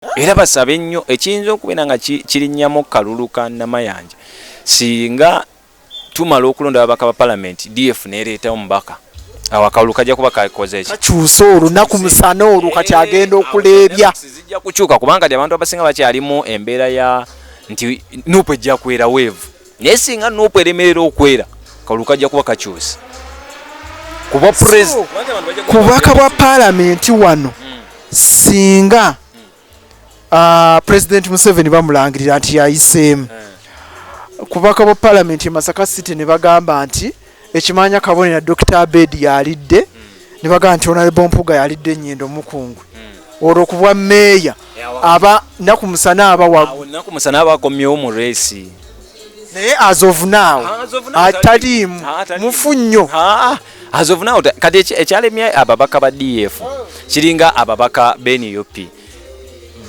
era basabe nnyo ekiyinza okubeera nga kirinnyamu kalulu ka Namayanja singa tumala okulonda ababaka ba parliament DF neereetawo mubaka awo akalulu kajja kuba kakoze eki kakyusa olunaku musana olwo kati agenda okuleebya zijja kukyuka kubanga kati abantu abasinga bakyalimu embeera ya nti nuupu ejja kwera weevu naye singa nuupu eremerera okwera akalulu kajja kuba kakyusa kuba kubaka bwa palamenti wano singa President Museveni bamulangirira nti yayiseemu kubaka bwa palamenti e Masaka City ne bagamba nti ekimanya kabonera Dr. Abedi yalidde ne bagamba nti Honorable Mpuuga yalidde Nnyendo Mukungwe olwo kubwa meeya aba naku musana abakomyewo mu reesi naye as of now ataliimu mufu nnyo as of now kati ekyalemye ababaka ba DF kiringa ababaka b'NUP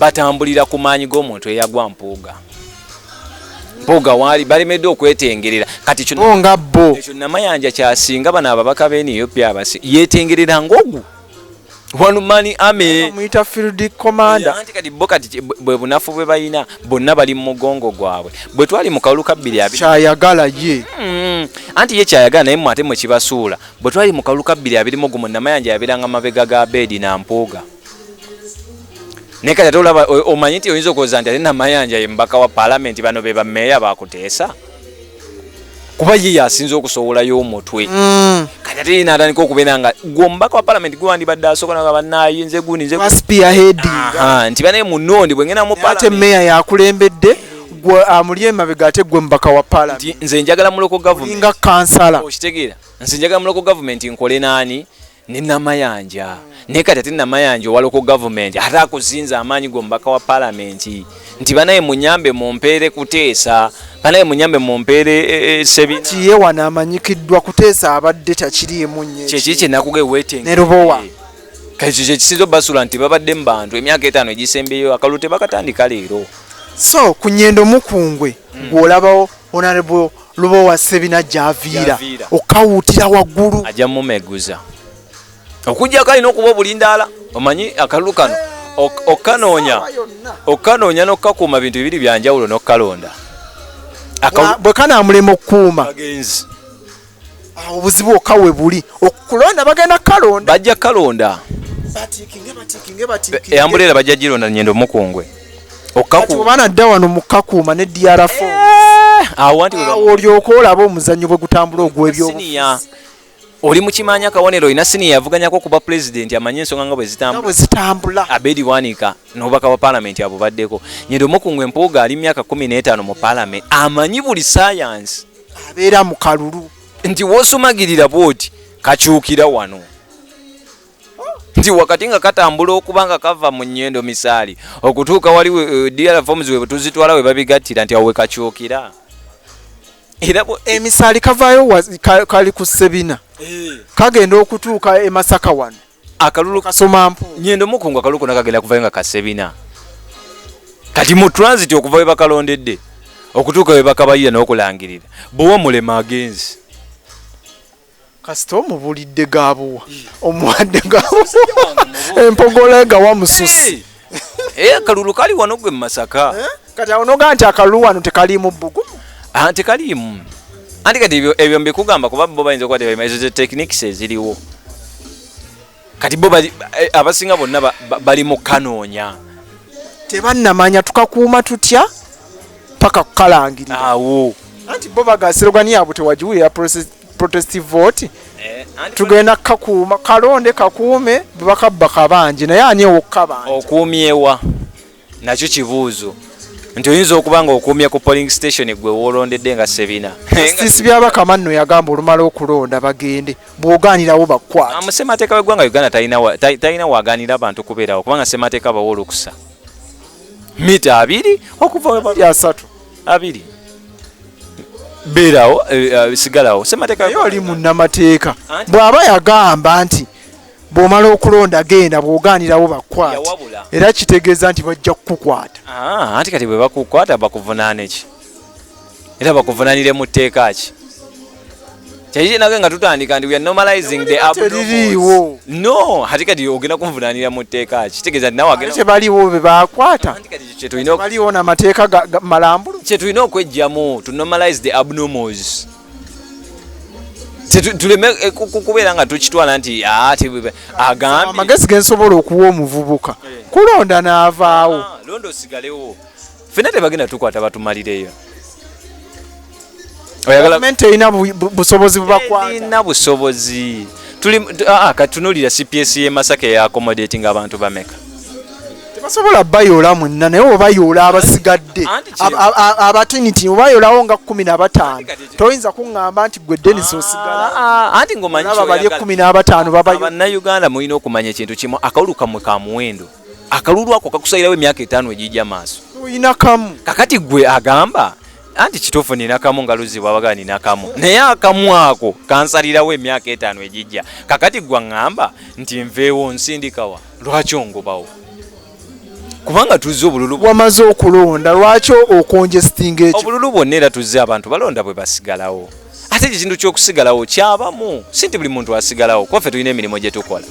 batambulira ku maanyi g'omuntu eyagwa Mpuuga waali balemedde okwetengerera kati kino nga bo ekyo Namayanja kyasinga bano ababaka b'NUP yetengerera ng'ogu one man army muyita field commander anti kati bo kati bwe bunafu bwe bayina bonna bali mu mugongo gwabwe bwe twali mu kalulu ka 2 kyayagala ye anti ye kyayagala naye mwate mu kibasuula bwe twali mu kalulu ka 2 Namayanja yabiranga mabega ga Abedi na Mpuuga ne kati olaba omanyi nti oyinza okuwooza nti ate Namayanja ye mbaka wa parliament bano be bameeya bakuteesa kuba ye yasinza okusowolayo omutwe kati ate n'atandika okubeera nga gwe omubaka wa parliament gwe wandibadde asooka naga bannayinze guni nze nti banaye munondi bwe ngenda mu ate meeya yakulembedde gwe amuli emabega ate gwe mubaka wa parliament nze njagala muloko government nga kansala okitegeera nze njagala muloko government nkole naani ne Namayanja naye kati ate Namayanja owa local government ate akuzinza amaanyi gwe omubaka wa parliament nti banaye munyambe mumpeere kuteesa banaye munyambe mumpeere Sebina tiye wana amanyikiddwa kuteesa abadde takiriimu nnyo kyeki kye nakuge weetenga ne Lubowa kati kye kisinza basula nti babadde mu bantu emyaka 5 egisembeyo akalulu tebakatandika leero so ku Nnyendo Mukungwe gw'olabawo Honorable Lubowa Sebina gy'aviira okawuutira waggulu ajja mumeguza okujjako alina okuba obulindaala omanyi akalulu kano okkanoonya n'okkakuuma bintu bibiri byanjawulo n'okkalonda bwe kanaamulema okukuuma obuzibu okawe buli okulonda bagenda kalonda bajja kalonda eyambuleera bajja gironda Nnyendo Mukungwe obaana dda wano mu kkakuuma ne DRF awo olyoka olaba omuzannyo bwe gutambula ogw'ebyobufuzi oli mukimanya akawonero olina siniya yavuganyako kuba president amanye ensonga nga bwe zitambula Abedi Wanika n'obubaka wa parliament abo baddeko Nnyendo Mukungwe Mpuuga ali myaka 15 mu parliament amanyi buli science abeera mu kalulu nti wosumagirira bwoti kakyukira wano nti wakati nga katambula okuba nga kava mu Nnyendo misaali okutuuka wali DRF forms we tuzitwala we babigattira nti awo we kakyukira era emisaali kavaayo kali ku Sebina kagenda okutuuka e Masaka wano akalulu kasoma mpu Nnyendo Mukungwe akalulu konna kagenda kuvayo nga ka Sebina kati mu transit okuva we bakalondedde okutuuka we bakabayira n'okulangirira bowa mulema agenzi kasita omubulidde gabuwa omuwadde gabuwa empogola nga wamususi akalulu kali wano gwe mu Masaka kati onoga nti akalulu wano tekaliimu bbugumu tekaliimu anti kati ebyo mbikugamba kuba bo bayinza okuba ezo techniques eziriwo kati bo abasinga bonna bali mu kanoonya tebannamanya tukakuuma tutya paka kukalangirira awo anti bo bagasirogani yabwe tewagiwulira protestive vote tugenda kakuuma kalonde kakuume bebakabba kabangi naye ani ewokabanja okuumyewa nakyo kibuuzo nti oyinza okuba nga okuumye ku polling station gwe woolondedde nga Sebina sisi byabakamanno yagamba olumala okulonda bagende bw'ogaanirawo bakwate ssemateeka w'eggwanga Uganda talina waaganira abantu kubeerawo kubanga ssemateeka bawa olukusa mita 2 okuva 2 beerawo sigalawo ssemateeka oli munnamateeka bw'aba yagamba nti bw'omala okulonda genda bw'ogaanirawo bakwate era kitegeeza nti bajja kukukwata anti kati bwe bakukwata bakuvunaane ki era bakuvunaanire mu tteeka ki Chaije nage nga tutandika ndi we are normalizing the abnormal. No, hati kati ogenda kunvunanira mu tteeka kitegeza nawe agenda kye baliwo be bakwata kye tulina baliwo na mateeka malambulu kye tulina okwejjamu to normalize the abnormals. Tuleme kubeera nga tukitwala nti agambye amagezi gensobola okuwa omuvubuka kulonda n'avaawo londo osigalewo ffenna tebagenda tukwata batumalireyo. gavumenti erina busobozi bubakwata erina busobozi katunulira CPS y'e Masaka eyaccommodating abantu bameka tebasobola bayoola mwenna naye obayoola abasigadde abatiniti obayolawo nga 15 toyinza kuŋŋamba nti gwe Dennis osigala anti ng'omanyi bali 15 babayo. Bannayuganda mulina okumanya ekintu kimu akalulu kammwe ka muwendo akalulu ako kakusalirawo emyaka 5 egijja maaso oyina kamu kakati gwe agamba anti kituufu nina kamu nga luzi bwabaga nina kamu naye akamu ako kansalirawo emyaka 5 egijja kakati gwe aŋŋamba nti nveewo nsindikawa lwaki ongobawo kubanga tuzze obululu wamaze okulonda lwaki okonjestinga ekyo obululu bwonna era tuzze abantu balonda bwe basigalawo ate ekintu ky'okusigalawo kyabamu si nti buli muntu asigalawo kuba ffe tulina emirimu gye tukola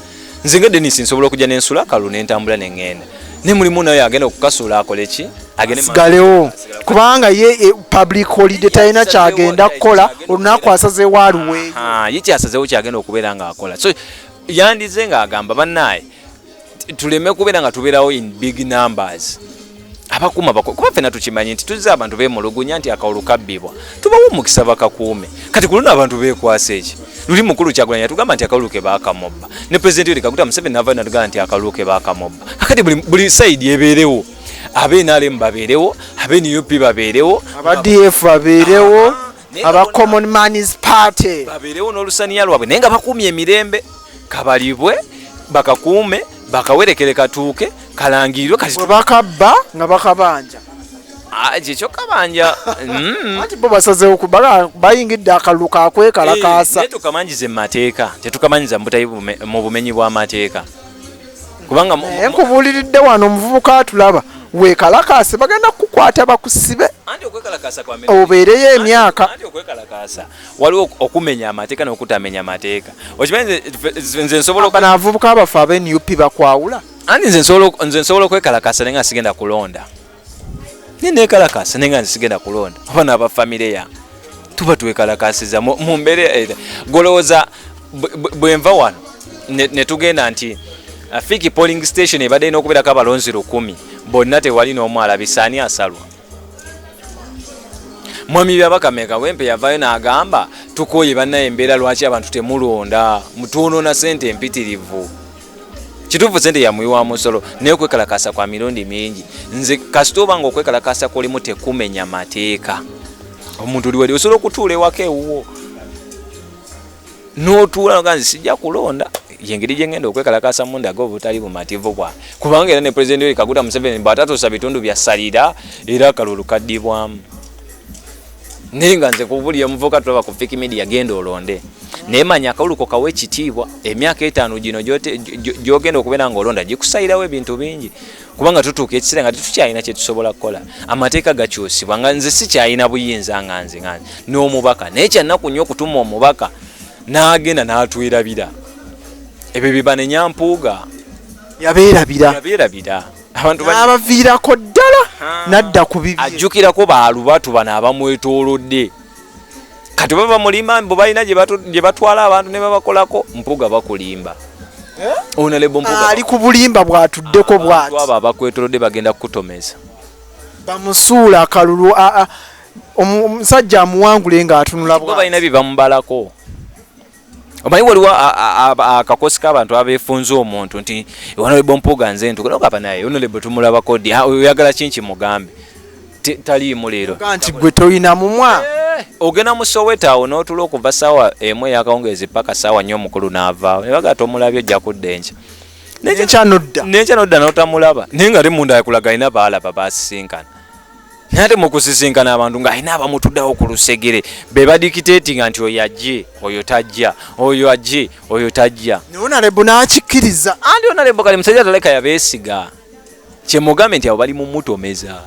nze nga Dennis nsobola okujja n'ensula akalu n'entambula ne ŋŋenda ne mulimu naye agenda okukasuula akole ki asigalewo kubanga ye public holiday talina kyagenda kukola olunaku asazeewo aluweeyo ye kyasazeewo kyagenda okubeera ng'akola so yandize ng'agamba bannaaye tuleme kubeera nga tubeerawo in big numbers abakuuma kuba ffenna tukimanyi nti tuzze abantu beemulugunya nti akawulu kabbibwa tubawo omukisa bakakuume kati ku luno abantu beekwasa eki luli mukulu Kyagulanyi yatugamba nti akawulu ke baakamobba ne pulezidenti Yoweri Kaguta Museveni n'avaayo n'atugamba nti akawulu ke baakamobba kakati buli sayidi ebeerewo ab'NRM babeerewo ab'NUP babeerewo aba DF babeerewo aba Common Man's Party babeerewo n'olusaniya lwabwe naye nga bakuumye emirembe kabalibwe bakakuume bakawerekere katuuke kalangirirwe kati bakabba nga bakabanja kyekyo kabanja ati bo basazeewo bayingidde akalulu kakwekalakaasa tetukamanyize mu mateeka tetukamanyiza mbutayi mu bumenyi bw'amateeka kubanga nkubuuliridde wano omuvubuka atulaba weekalakaase bagenda kukukwata bakusibe obeereyo emyaka okwekalakaasa waliwo okumenya amateeka n'okutamenya amateeka okimanyi nze nsobola n'abavubuka abafe ab'NUP bakwawula anti nze nsobola okwekalakaasa naye nga sigenda kulonda neneekalakaasa naye nga sigenda kulonda oba n'abafamire yange tuba twekalakaasiza mu mbeera golowooza bwe nva wano ne tugenda nti Fiki polling station ebadde ina okubeerako abalonzi 100 bonna tewali n'omu alabisa ani asalwa mwami Byabakame Kawempe yavaayo n'agamba tukooye bannaye embeera lwaki abantu temulonda mutuunoona ssente empitirivu kituufu ssente yamuyiwa musolo naye okwekalakaasa kwa mirundi mingi nze kasita obanga okwekalakaasa kulimu tekumenya mateeka omuntu oli wali osobola okutuula ewaka ewuwo n'otuula noganzi sijja kulonda yengeri gyengenda okwekalakaasa mu ndaga obutali bumativu bwa kubanga era ne pulezidenti Yoweri Kaguta Museveni bw'atatuusa bitundu bya salira era akalulu kaddibwamu naye nga nze kubulya omuvubuka tulaba ku Fiki Media genda olonde naye manya akawulu ko kawe ekitiibwa emyaka 5 gino gy'ogenda okubeera ng'olonda gikusayirawo ebintu bingi kubanga tutuuka ekiseera nga tetukyalina kye tusobola kukola amateeka gakyusibwa nga nze sikyalina buyinza nga nze n'omubaka naye kyannaku nnyo okutuma omubaka n'agenda n'atwerabira ebyo biba ne Nyampuuga yabeerabira abantu abaviirako ddala nadda ku bibi ajjukirako baalubatu bano abamwetoolodde kati baba mulima mbo balina gye batwala abantu ne babakolako Mpuuga bakulimba Honorable Mpuuga ali ku bulimba bwatuddeko bwati abo abakwetoolodde bagenda kukutomeza bamusuula akalulu omusajja amuwangule ng'atunula bwati balina bye bamubalako omanyi waliwo akakosi k'abantu abeefunza omuntu nti Honorable Mpuuga nze ntukula okapa naye Honorable tumulabako ddi oyagala kinki mugambe taliimu leero nti gwe toyina mumwa ogenda mu Soweto awo n'otula okuva ssaawa emu eyakawungeezi paka ssaawa 4 omukulu n'avaawo ne baga tomulabye ojja kudda enkya n'enkya nodda n'otamulaba naye nga munda yakulaga alina baalaba baasisinkana naye ate mu kusisinkana abantu ng'alina abamutuddewo ku lusegere be badikiteetinga nti oyo ajje oyo tajja oyo ajje oyo tajja Honorable n'akikkiriza andi Honorable kale musajja taleka yabeesiga kye mugambe nti abo bali mumutomeza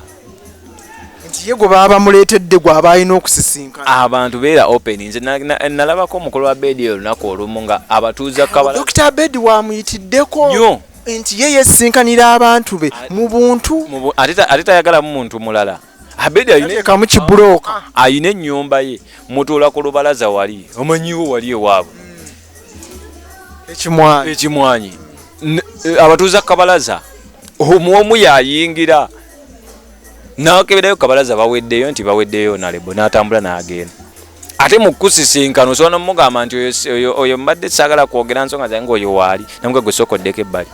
kati ye gwe baba muleetedde gwe aba alina okusisinkana abantu beera open. Nze nalabako omukolo wa Bedi olunaku olumu nga abatuuza kabala Dr. Bedi wamuyitiddeko yo nti ye yesinkanira abantu be mu buntu ate tayagalamu muntu mulala. Abedi ayinekamu kibuloka ayina ennyumba ye mutuula ku lubalaza wali omanyiwo wali ewaabwe ekimwanyi abatuuza kabalaza omu yayingira nakeberayo kabalaza baweddeyo nti baweddeyo nalebo n'atambula n'agenda ate mu kusisinkano osobola nomugamba nti oyo mbadde saagala kwogera nsonga zange oyo waali namuga gwe sokoddeko ebbali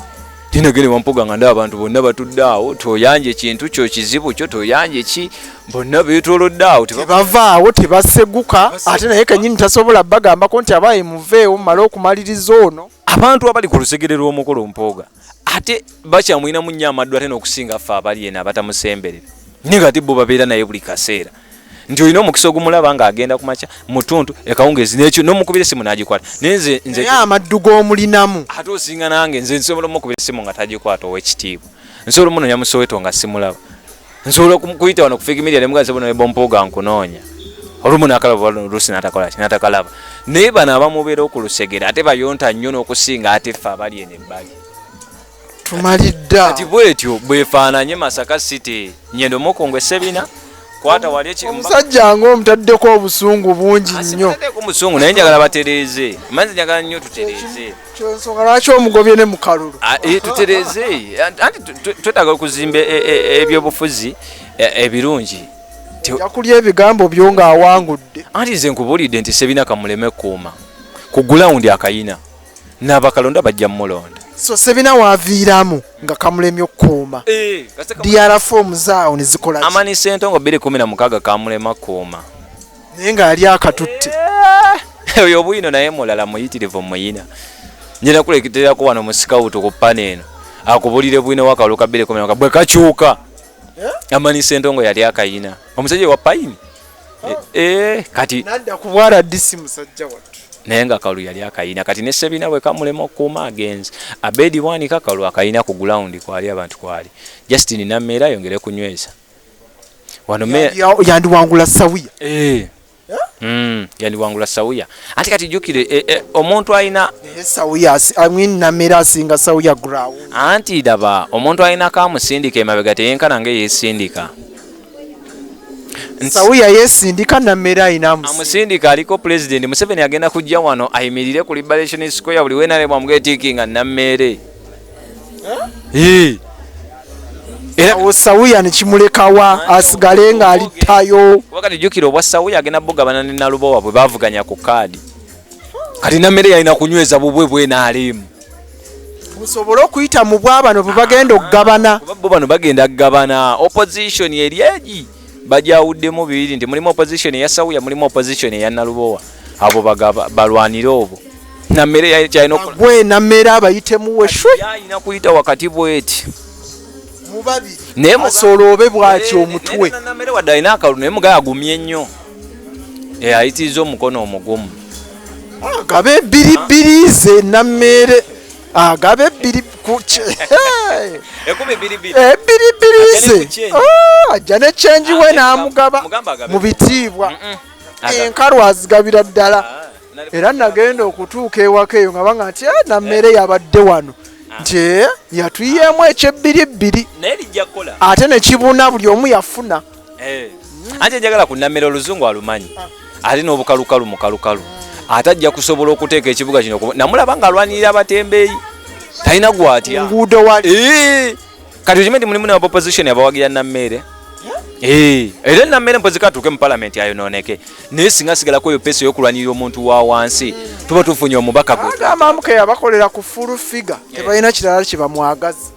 tinagende wampuga nga ndaba abantu bonna batudde awo toyanje ekintu kyo kizibu kyo toyanje ki bonna beetoolodde awo tebavaawo tebaseguka ate naye kenyini tasobola bagambako nti abaye muveewo mumale okumaliriza ono abantu abali ku lusegere lw'omukolo Mpooga ate bakyamwinamu nnyo amaddu ate n'okusinga ffe abali eno abatamusemberera naye nga ate bo babeera naye buli kaseera nti olina omukisa ogumulaba ng'agenda ku makya mutuntu ekawungeezi n'ekyo n'omukubira essimu n'agikwata naye nze amaddu g'omulinamu ate osinga nange nze nsobola omukubira essimu nga tagikwata ow'ekitiibwa nsobola omunonya mu Soweto nga simulaba nsobola kuyita wano ku Fikimedia ne mugazi bono ne Mpooga nkunoonya olumu n'akalaba oluusi n'atakalaba naye bano abamubeera ku lusegere ate bayonta nnyo n'okusinga ate ffe abali eno ebbali tumalidda kati bwetyo bwefaananye Masaka City Nyendo Mukungwe Sebina kwata wali omusajja ng'omutaddeko obusungu bungi nnyo ku musungu naye njagala batereeze manzi njagala nnyo tutereeze kyonsonga lwaki omugobye ne mu kalulu tutereeze anti twetaaga okuzimba ebyobufuzi ebirungi yakulya ebigambo byo ng'awangudde anti nze nkubuulidde nti Sebina kamuleme kuuma ku gulawundi akayina n'abakalonda bajja mulonda so Sebina waviiramu nga kamulemye okuuma DR forms awo ne zikola Amani Ssentongo 2016 kamulema kuuma naye nga yali akatutte oyo bwino naye mulala muyitirivu muyina njena kuleketerako wano mu scout ku paneno akubulire bwino wakalu ka 2016 bwe kakyuka Amani Ssentongo yali akayina omusajja wa payini kati nadda kubwala disi musajja wattu naye nga kalu yali akayina kati ne Sebina bwe kamulema okuuma agenzi Abedi wanika kalu akayina ku gulawundi kwali abantu kwali Justin Namera yongere kunyweza wano yandiwangula Sawuya yandiwangula Sawuya ati kati jukire omuntu ayina Sawuya Namera asinga Sawuya ground anti daba omuntu ayina kamusindika emabega teyenkana nge yesindika Sawuya yesindika Namera inamu amusindika aliko president Museveni agenda kujja wano ayimirire ku Liberation Square buli wena lema mugetikinga Namere era Sawuya ne kimulekawa asigale nga alitayo wakati jukiro obwa Sawuya agenda bugabana ne Nalubowa bwe bavuganya ku kadi kati Namere yalina kunyweza bubwe n'alimu musobola okuyita mu bwabano bwe bagenda okugabana bo bano bagenda kugabana opposition eryeji bajawuddemu bibiri nti mulimu opposition ya Sawuya mulimu opposition ya Nalubowa abo balwanira obwo Namere yakyalina bwe Namere abayitemu weshwe yalina kuyita wakati bweti mubabiri naye musoloobe bwaki omutwe Namere wadde alina akalu naye mugaya agumye nnyo ayitiriza omukono omugumu agabe biribirize Namere agabe biribirize ajja ne change we n'amugaba mu bitiibwa enkalu azigabira ddala era nagenda okutuuka ewaka eyo nga banga nti Namere yabadde wano nti yatuyeemu ekyebbiribbiri ate ne kibuna buli omu yafuna ate njagala ku Namere oluzungu alumanyi ate n'obukalukalu mukalukalu ate ajja kusobola okuteeka ekibuga kino namulaba nga alwanirira abatembeeyi talina gwatya nguudo wali kati okimanyi mulimu ne opposition abawagira Namere era Namere mpozi katuuke mu parliament ayonooneke naye singa sigalako eyo peesa y'okulwanirira omuntu wa wansi tuba tufunye omubaka gwe amamuke yabakolera ku full figure tebalina kirala kibamwagazi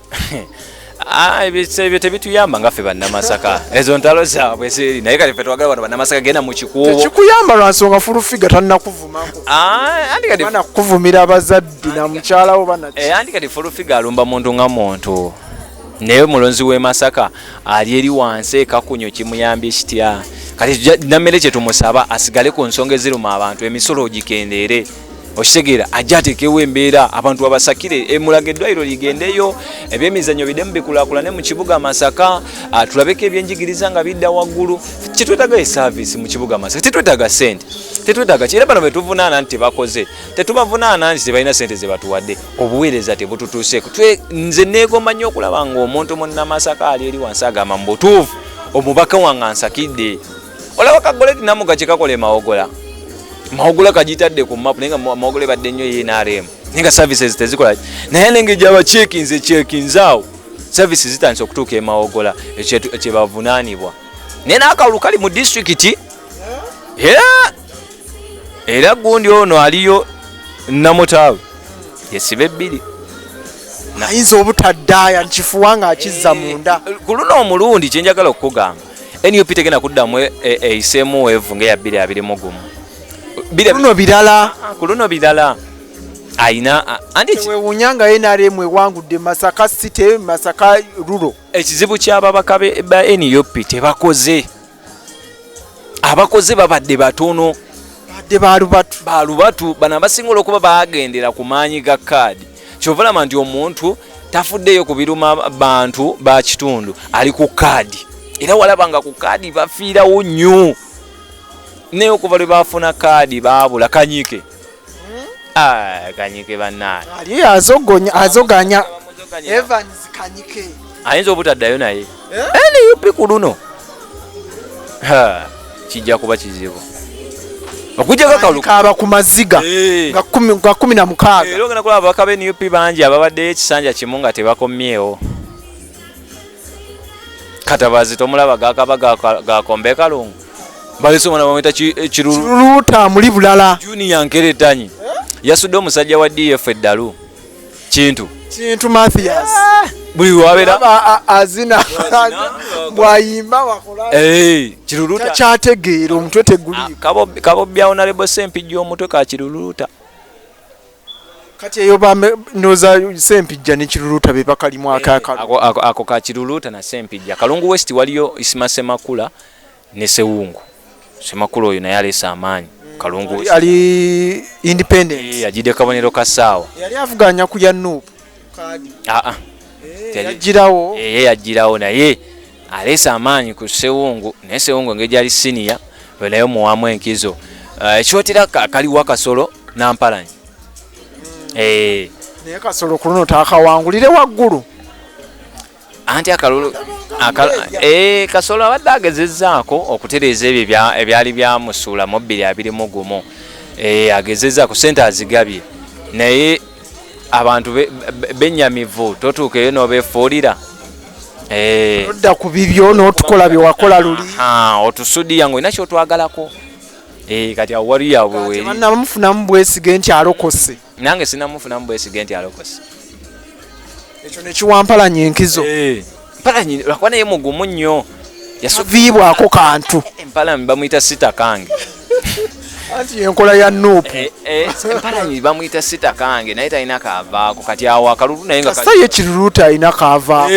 ebyo tebituyamba nga ffe bannamasaka ezo ntalo zaabwe ziri naye kati ffe twagala bano bannamasaka genda mu kikuubo tekikuyamba lwa nsonga full figure tannakuvumako bana kuvumira abazadde na mukyalawo andi kati full figure alumba muntu nga muntu naye mulonzi w'e Masaka ali eri wansi ekakunyo kimuyambye kitya kati Namere kye tumusaba asigale ku nsonga eziruma abantu emisolo gikendeere okitegeera ajja ateekewo embeera abantu abasakire emulaga eddwaliro ligendeyo ebyemizannyo bidemu bikulaakulane mu kibuga Masaka tulabeko ebyenjigiriza nga bidda waggulu kitwetaaga esaavisi mu kibuga Masaka tetwetaaga sente tetwetaaga era bano betuvunaana nti tebakoze tetubavunaana nti tebalina sente ze batuwadde obuweereza tebututuuseeko nze neegomba nnyo okulaba ng'omuntu munnamasaka ali eri wansi agamba mu butuufu omubaka wange ansakidde olaba kagole namuga kyekakola mawogola kagitadde ku mapu naye nga mawogola badde nnyo yenaremu naye nga services tezikola naye nenge gyaba cekinze awo services zitandise okutuuka emawogola ekyebavunaanibwa naye n'akalulu kali mu disitulikiti era gundi ono aliyo namutaawe yesiba ebbiri ayinza obutaddaaya nkifuwa nga akizza munda ku luno omulundi kyenjagala okukugamba NUP tegenda kuddamu eiseemu weevu ng'eya 2021 ku luno birala ayina wewuunya nga NRM ewangudde Masaka City Masaka Rural ekizibu ky'ababaka ba NUP tebakoze abakoze babadde batono balubatu bano abasinga okuba bagendera ku maanyi ga kaadi kyovalama nti omuntu tafuddeyo ku biruma bantu ba kitundu ali ku kaadi era walaba nga ku kaadi bafiirawo nnyo naye okuva lwe bafuna kaadi baabula Kanyike Kanyike bannaye ali azoganya Evans Kanyike ayinza obutaddayo naye NUP ku luno kijja kuba kizibu okujja kaba ku maziga nga 16 era ogenda kulaba ababaka ba NUP bangi ababaddeyo ekisanja kimu nga tebakomyewo Katabazi tomulaba gakaba gakombe kalungu balese omwana bamwita kiruluuta muli bulala Junior Nkeretanyi yasudde omusajja wa DF eddalu Kintu Mathias buli wabeera azina bwayimba wakola kiruluuta kyategeera omutwe teguli kabobya honorable Sempijja omutwe ka kiruluuta kati eyo noza Sempijja ne kiruluuta be bakalimu ako ka kiruluuta na Sempijja Kalungu West waliyo Isima Semakula ne Sewungu Semakula oyo naye aleese amaanyi Kalungu West ali independent ajidde kabonero kasaawa yali avuganya ku ya NUP yagirawo yagirawo naye aleese amaanyi ku Sewungu naye Sewungu ngeri ali senior we naye muwamu enkizo ekyotera kaliwo Akasolo n'Ampalanyi naye Kasolo ku luno taakawangulire waggulu anti akalulu Kasolo abadde agezezzaako okutereeza ebyo ebyali byamusuula mu 2021 agezezzaako sente azigabye naye abantu bennyamivu totuukeyo n'obeefuulira odda ku bibyo n'otukola bye wakola luli otusudiya ng'olina kyotwagalako kati awo wali yaabwe weeri bannamufunamu bwesige nti alokose nange sinamufunamu bwesige nti alokose ekyo nekiwampalanya enkizo Mpalanyi lwakuba naye mugumu nnyo yaviibwako kantu Mpalanyi bamuyita Sitakange anti enkola ya NUP Mpalanyi bamuyita Sitakange naye talina kaavaako kati awo akalulu naye nga ye kiruluuta alina kaavaako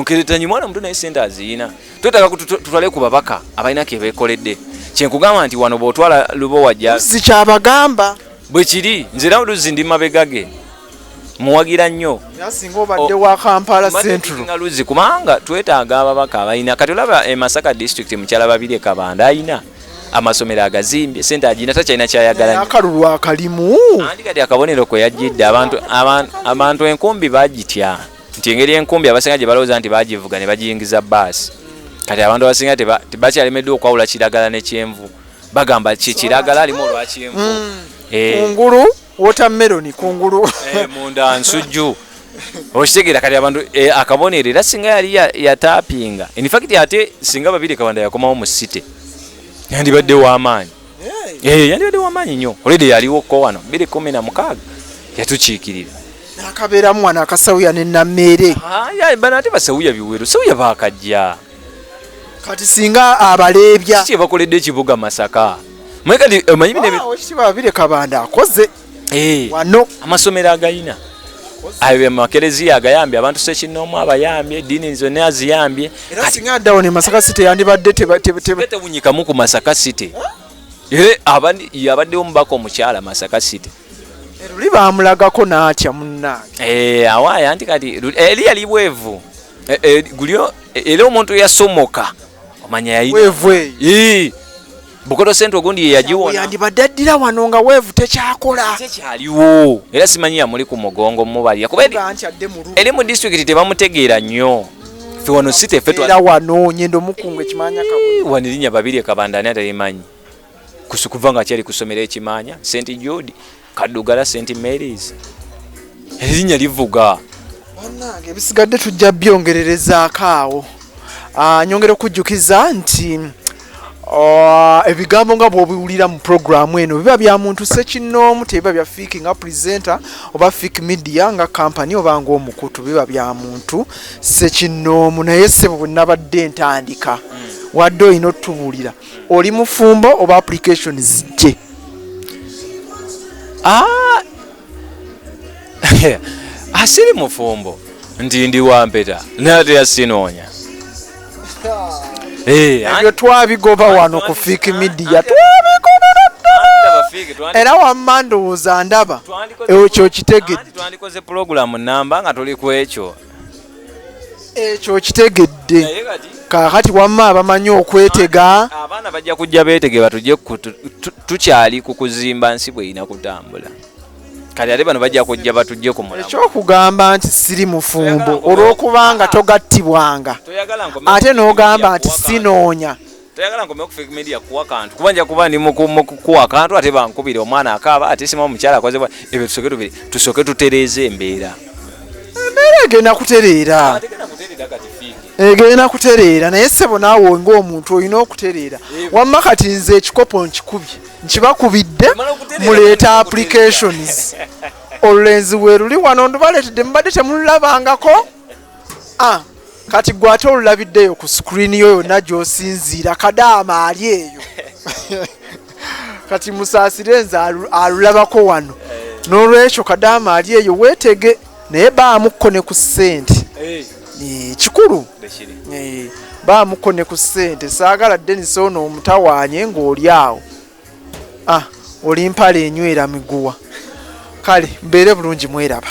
Nkeretanyi mwana muto naye sente aziyina twetaaga tutwale ku babaka abalina ke beekoledde kyenkugamba nti wano bw'otwala lubo wajja si kyabagamba bwe kiri nze nawe luzi ndi mabega ge muwagira nnyo singa obadde wa Kampala Central luzi kubanga twetaaga ababaka abalina kati olaba Masaka district mukyala babiri Kabanda ayina amasomero agazimbye sente agina takyalina kyayagala akalulu akalimu andi kati akabonero kwe yajjidde abantu enkumbi bagitya nti engeri enkumbi abasinga gye balowooza nti bagivuga ne bagiyingiza baasi kati abantu abasinga tebakyalemeddwa okwawula kiragala ne kyenvu bagamba kiragala alimu olwa kyenvu kungulu watermelon kungulu munda nsujju okitegeera kati abantu akabonero era singa yali yataapinga in fact ate singa babiri Kabanda yakomawo mu site yandibadde w'amaanyi yandibadde w'amaanyi nnyo olede yaliwo ko wano 2016 yatukiikirira nakabeeramu mwana akasawuya ne Nammere bano ate basawuya biweero sawuya baakajja kati singa abaleebya kiki bakoledde ekibuga Masaka kati omanyi babiri Kabanda akoze wano amasomero agayina ayo makereziya agayambye abantu sekinoomu abayambye eddiini zonna aziyambye era singa addawo ne Masaka City yandibadde tebawunyikamu ku Masaka City era abaddewo omubaka omukyala Masaka City luli bamulagako n'atya munnange awaya anti kati eri yali bwevu gulyo era omuntu yasomoka omanya weevu eyo Bukoto sente ogundi yagiwona yandibadde addira wano nga weevu tekyakola tekyaliwo era simanyi yamuli ku mugongo mubalya kuba eri mu district tebamutegeera nnyo ffe wano era wano nyendo mukungu ekimanya wanirinya babiri ekabandani atalimanyi kuva nga kyali kusomera ekimanya St George Kadugala St Mary's erinnya livuga bannange ebisigadde tujja byongererezaako awo nyongera okujjukiza nti ebigambo nga bw'obiwulira mu programu eno biba bya muntu ssekinnoomu tebiba bya Fiiki nga presenter oba Fiiki Media nga company oba ng'omukutu biba bya muntu ssekinnoomu naye ssebo bwe nabadde ntandika wadde olina otubuulira oli mufumbo oba application zijje asiri mufumbo ndi wampeta nate yasinoonya ebyo twabigoba wano ku Fiiki Media era wamma ndowooza ndaba ekyo kitegedde twandikoze pulogulamu namba nga tuli ku ekyo kitegedde kaakati wamma abamanyi okwetega abaana bajja kujja beetegebwa tujje tukyali ku kuzimba nsi bweyina kutambula kati ate bano bajja kujja batujje ku mulamu ekyokugamba nti siri mufumbo olw'okubanga togattibwanga ate n'ogamba nti sinoonya toyagala nkomeko Fiiki Media kuwa kantu kuba nja kuba ndi mukuwa kantu ate bankubire omwana akaaba ate sima omukyala akozebwa ebyo tusooke tutereeze embeera egenda kutereera egenda kutereera naye ssebo naawe ng'omuntu olina okutereera wamma kati nze ekikopo nkikubye nkibakubidde muleeta applications olulenzi we luli wano ndubaleetedde mubadde temululabangako kati gwe ate olulabiddeyo ku screen yo yonna gy'osinziira Kadaama ali eyo kati musaasire nze alulabako wano n'olwekyo Kadaama ali eyo weetege naye baamuko ne ku ssente kikulu baamuko ne ku ssente saagala Dennis ono omutawaanye ng'oli awo oli mpale enywera miguwa kale mbeere bulungi mweraba